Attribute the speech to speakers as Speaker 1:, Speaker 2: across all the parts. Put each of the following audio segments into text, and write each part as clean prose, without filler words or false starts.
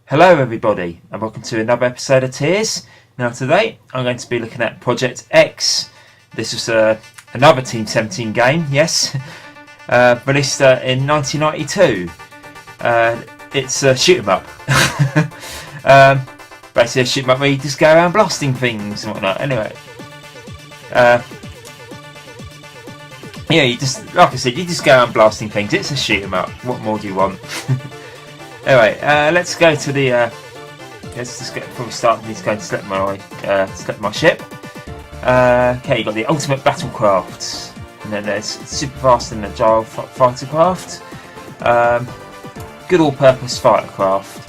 Speaker 1: Hello everybody and welcome to another episode of T.E.A.R.S. Now today I'm going to be looking at Project X. This was another Team 17 game, yes, released in 1992. It's a shoot 'em up. Basically a shoot 'em up where you just go around blasting things and whatnot. Anyway, yeah, you just, like I said, you just go around blasting things. It's a shoot 'em up. What more do you want? Anyway, let's go to the. Let's just get before we start. I need to go and select my ship. Okay, you got the ultimate battlecraft, and then there's super fast and agile fighter craft. Good all-purpose fighter craft.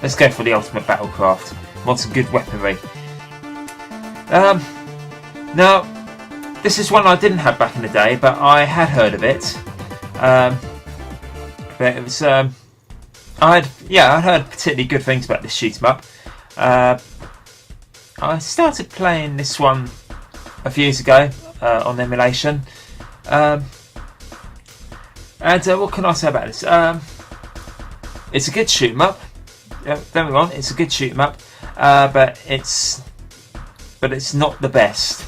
Speaker 1: Let's go for the ultimate battlecraft. Want some good weaponry. Now, this is one I didn't have back in the day, but I had heard of it. But it was, I'd heard particularly good things about this shoot 'em up. I started playing this one a few years ago on emulation, and what can I say about this? It's a good shoot 'em up. Don't get me wrong, it's a good shoot 'em up, but it's not the best.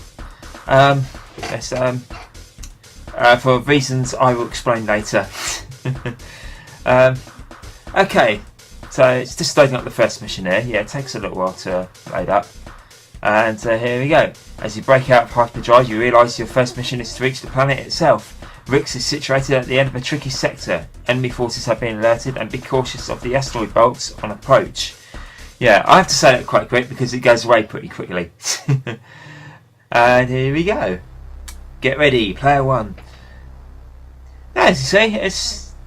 Speaker 1: For reasons I will explain later. Okay, so it's just loading up the first mission here. Yeah, it takes a little while to load up. And here we go. As you break out of hyperdrive, you realise your first mission is to reach the planet itself. Rix is situated at the end of a tricky sector. Enemy forces have been alerted and be cautious of the asteroid bolts on approach. Yeah, I have to say that quite quick because it goes away pretty quickly. And here we go. Get ready, player one. Now, as you see, it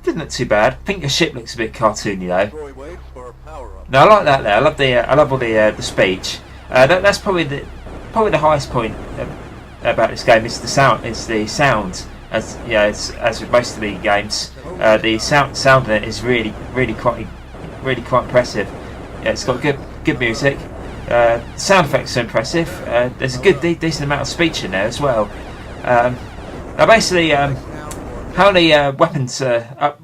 Speaker 1: doesn't look too bad. I think the ship looks a bit cartoony though. No, I like that there. I love all the speech. That's probably the highest point about this game is the sound. It's the sound. As as with most of the games, the sound in it is really quite impressive. Yeah, it's got good music. Sound effects are impressive. There's a good decent amount of speech in there as well. Now basically, how the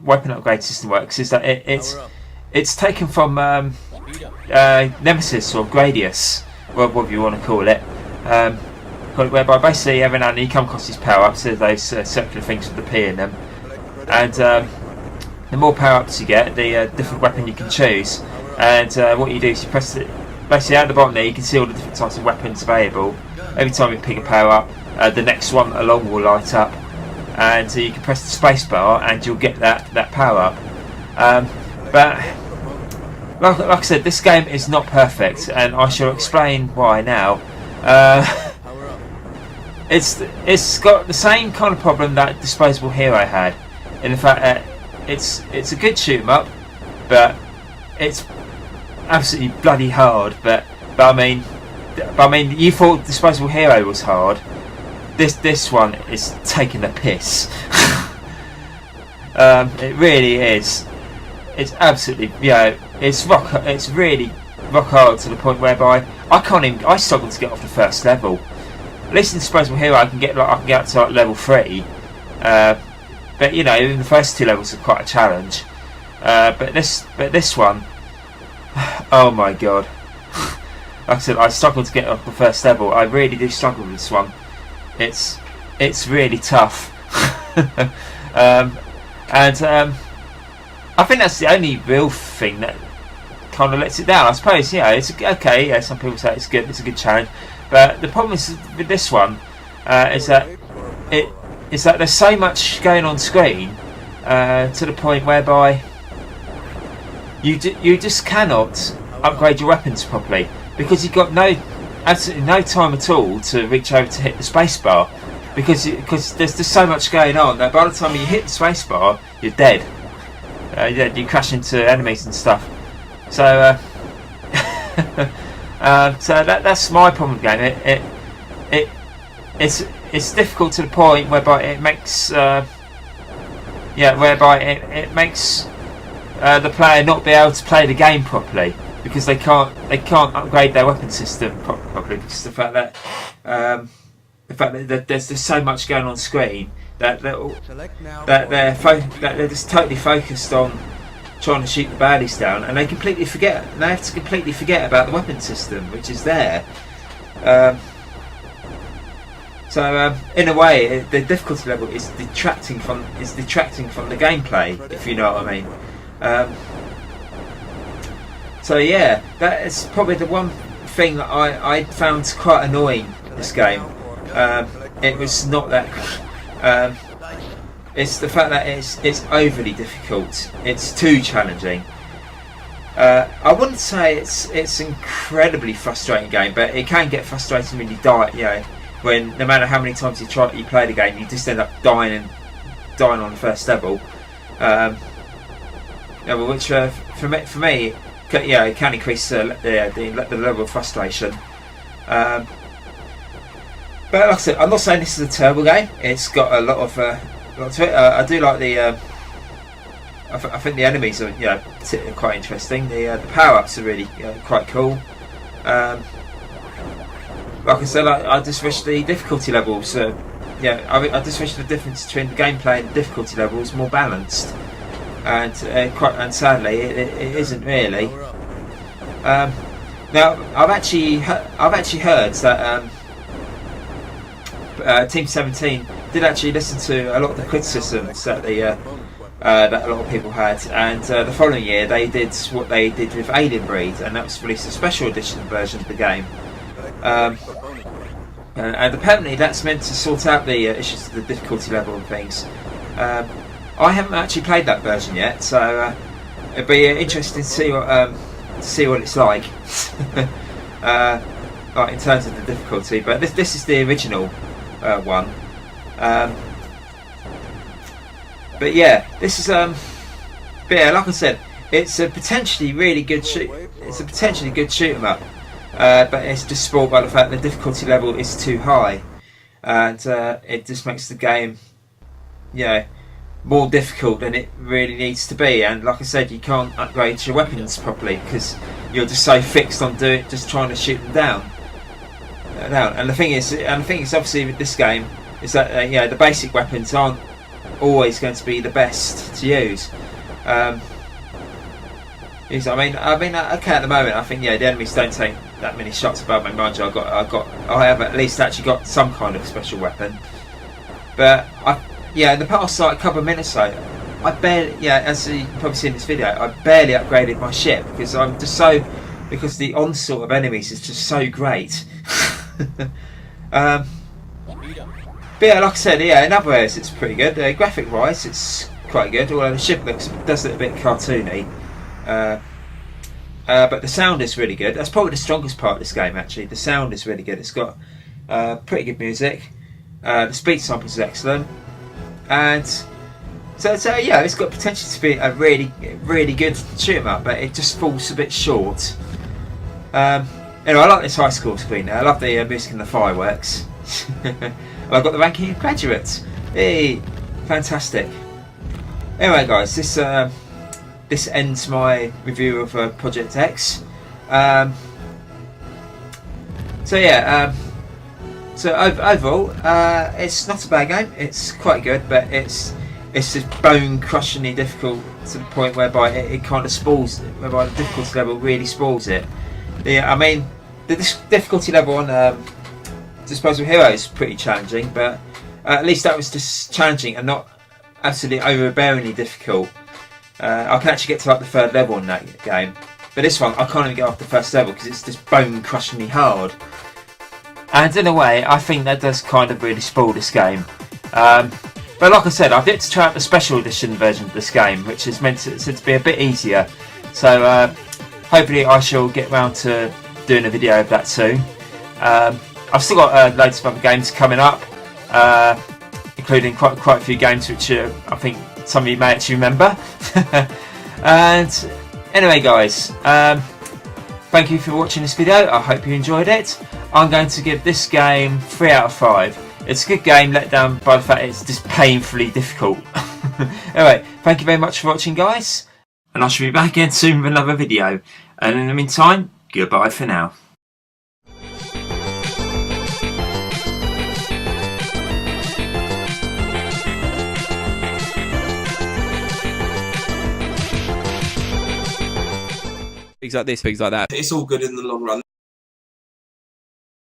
Speaker 1: weapon upgrade system works is that it's taken from Nemesis or Gradius, whatever you want to call it, whereby basically every now and then you come across these power-ups, those circular things with the P in them, and the more power-ups you get, the different weapon you can choose. And what you do is you press it, basically at the bottom there you can see all the different types of weapons available. Every time you pick a power-up, the next one along will light up. And you can press the space bar and you'll get that power up. But like I said, this game is not perfect, and I shall explain why now. It's got the same kind of problem that Disposable Hero had, in the fact that it's a good shoot 'em up, but it's absolutely bloody hard. But I mean, you thought Disposable Hero was hard. This one is taking the piss. It really is. It's absolutely, it's really rock hard to the point whereby I struggle to get off the first level. At least in Disposable Hero I can get up to like level 3. But even the first 2 levels are quite a challenge. But this one, oh my god. Like I said, I struggle to get off the first level. I really do struggle with this one. It's really tough. I think that's the only real thing that kind of lets it down. I suppose, you know, it's okay. Yeah, some people say it's good. It's a good challenge, but the problem is with this one is that there's so much going on screen to the point whereby you just cannot upgrade your weapons properly, because you've got absolutely no time at all to reach over to hit the spacebar, because there's just so much going on that by the time you hit the spacebar, you're dead. You crash into enemies and stuff. So so that's my problem with the game. It's difficult to the point whereby it makes it makes the player not be able to play the game properly, because they can't upgrade their weapon system properly, because of the fact that there's just so much going on screen that they're just totally focused on trying to shoot the baddies down, and they have to completely forget about the weapon system, which is there. So in a way, the difficulty level is detracting from the gameplay, if you know what I mean. So yeah, that is probably the one thing that I found quite annoying this game. It was not that. It's the fact that it's overly difficult. It's too challenging. I wouldn't say it's incredibly frustrating game, but it can get frustrating when you die. You know, when no matter how many times you play the game, you just end up dying on the first level. Which for me, it can increase the level of frustration. But like I said, I'm not saying this is a terrible game. It's got a lot to it. I do like the. I think the enemies are particularly quite interesting. The power-ups are really quite cool. Like I said, I just wish the difficulty levels. I just wish the difference between the gameplay and the difficulty level was more balanced. And sadly, it isn't really. Now, I've actually heard that Team 17 did actually listen to a lot of the criticisms that that a lot of people had, and the following year they did what they did with Alien Breed, and that was released a special edition version of the game. And apparently that's meant to sort out the issues of the difficulty level and things. I haven't actually played that version yet, so it'd be interesting to see what it's like, like in terms of the difficulty. But this is the original one. But yeah, this is but yeah, like I said, it's a potentially really good shoot. It's a potentially good shoot 'em up, but it's just spoiled by the fact the difficulty level is too high, and it just makes the game, more difficult than it really needs to be. And like I said, you can't upgrade your weapons properly because you're just so fixed on just trying to shoot them down. And the thing is obviously with this game is that the basic weapons aren't always going to be the best to use. I mean, okay, at the moment I think the enemies don't take that many shots above me. Mind you, I have at least actually got some kind of special weapon. But in the past like a couple of minutes ago, I barely, as you probably seen in this video, I barely upgraded my ship because because the onslaught of enemies is just so great. But yeah, like I said, in other areas it's pretty good. Graphic wise, it's quite good. Although the ship does look a bit cartoony, but the sound is really good. That's probably the strongest part of this game. Actually, the sound is really good. It's got pretty good music. The speed samples is excellent, and so it's got potential to be a really, really good shoot 'em up. But it just falls a bit short. Anyway, I like this high school screen. I love the music and the fireworks. I've got the ranking of graduates. Hey, fantastic. Anyway, guys, this ends my review of Project X. So overall, it's not a bad game. It's quite good, but it's just bone-crushingly difficult to the point whereby it kind of spoils it, whereby the difficulty level really spoils it. I mean, the difficulty level on Disposable Hero is pretty challenging, but at least that was just challenging and not absolutely overbearingly difficult. I can actually get to like the third level in that game. But this one, I can't even get off the first level because it's just bone-crushingly hard. And in a way, I think that does kind of really spoil this game. But like I said, I've yet to try out the special edition version of this game, which is meant to be a bit easier. So hopefully I shall get around to doing a video of that soon. I've still got loads of other games coming up, including quite a few games which I think some of you may actually remember. And anyway guys, thank you for watching this video. I hope you enjoyed it. I'm going to give this game 3 out of 5. It's a good game, let down by the fact it's just painfully difficult. Anyway, thank you very much for watching guys, and I shall be back again soon with another video. And in the meantime, goodbye for now.
Speaker 2: Things like this, things like that.
Speaker 3: It's all good in the long run.